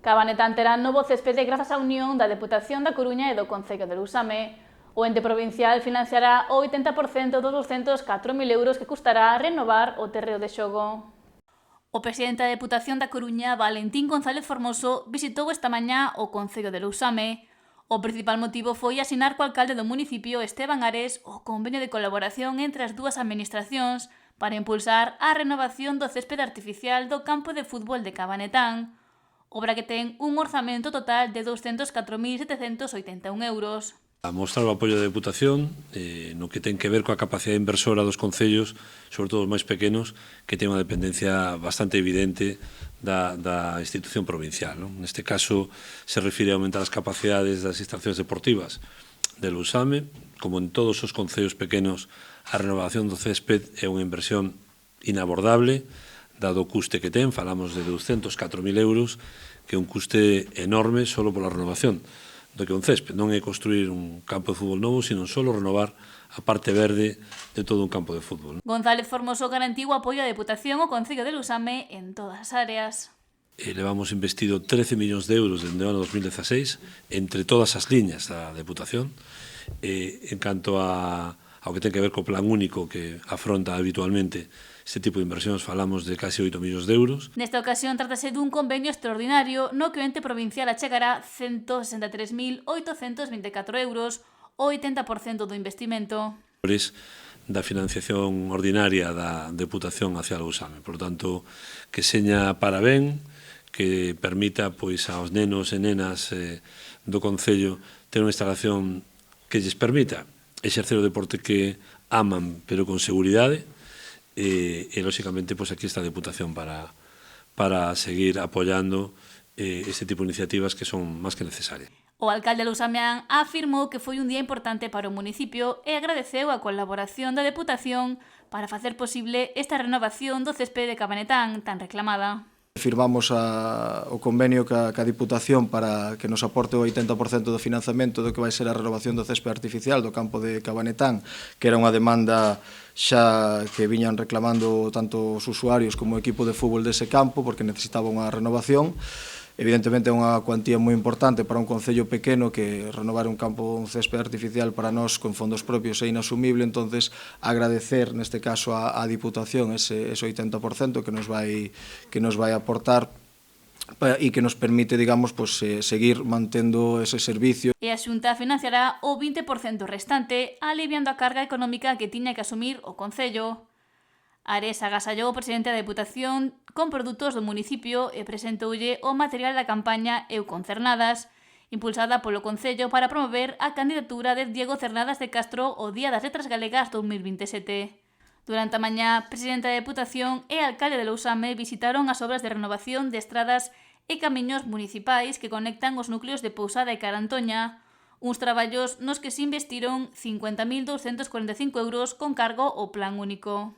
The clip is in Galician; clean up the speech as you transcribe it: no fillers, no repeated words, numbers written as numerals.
Cabanetán terá novo céspede grazas á unión da Deputación da Coruña e do Concello de Lousame. O ente provincial financiará o 80% dos 204.000 euros que custará renovar o terreo de xogo. O presidente da Deputación da Coruña, Valentín González Formoso, visitou esta mañá o Concello de Lousame. O principal motivo foi asinar co alcalde do municipio, Esteban Ares, o convenio de colaboración entre as dúas administracións para impulsar a renovación do céspede artificial do campo de fútbol de Cabanetán, obra que ten un orzamento total de 204.781 euros. A mostrar o apoio da Deputación no que ten que ver coa capacidade inversora dos concellos, sobre todo os máis pequenos, que ten unha dependencia bastante evidente da institución provincial. Neste caso, se refire a aumentar as capacidades das instalacións deportivas de Lousame. Como en todos os concellos pequenos, a renovación do césped é unha inversión inabordable, dado o custe que ten, falamos de 204.000 euros, que é un custe enorme só pola renovación do que un césped. Non é construir un campo de fútbol novo, sino só renovar a parte verde de todo un campo de fútbol. González Formoso garantiu o apoio da Deputación ao Concello de Lousame en todas as áreas. Levamos investido 13 millóns de euros dende o ano 2016 entre todas as liñas da Deputación. En canto ao que ten que ver co plan único que afronta habitualmente este tipo de inversións, falamos de casi 8 millóns de euros. Nesta ocasión trátase dun convenio extraordinario no que o ente provincial achegará 163.824 euros, o 80% do investimento. Da financiación ordinaria da Deputación hacia Lousame. Por tanto, que seña para ben, que permita pois aos nenos e nenas do Concello ter unha instalación que lles permita exercer o deporte que aman, pero con seguridade, e lóxicamente, pois aquí está a Deputación para seguir apoiando este tipo de iniciativas que son máis que necesarias. O alcalde Lousameán afirmou que foi un día importante para o municipio e agradeceu a colaboración da Deputación para facer posible esta renovación do céspede de Cabanetán tan reclamada. Firmamos o convenio ca Diputación para que nos aporte o 80% do financiamento do que vai ser a renovación do céspede artificial do campo de Cabanetán, que era unha demanda xa que viñan reclamando tanto os usuarios como o equipo de fútbol dese campo, porque necesitaba unha renovación. Evidentemente é unha cuantía moi importante para un concello pequeno, que renovar un campo, un céspede artificial para nós con fondos propios é inasumible. Entonces, agradecer neste caso á Diputación ese 80% que nos vai aportar e que nos permite, digamos, pues, seguir mantendo ese servicio. E a Xunta financiará o 20% restante, aliviando a carga económica que tiña que asumir o Concello. Ares agasallou o presidente da Deputación con produtos do municipio e presentoulle o material da campaña Eu con Cernadas, impulsada polo Concello para promover a candidatura de Diego Cernadas de Castro ao Día das Letras Galegas 2027. Durante a mañá, presidente da Deputación e alcalde de Lousame visitaron as obras de renovación de estradas e camiños municipais que conectan os núcleos de Pousada e Carantoña, uns traballos nos que se investiron 50.245 euros con cargo ao plan único.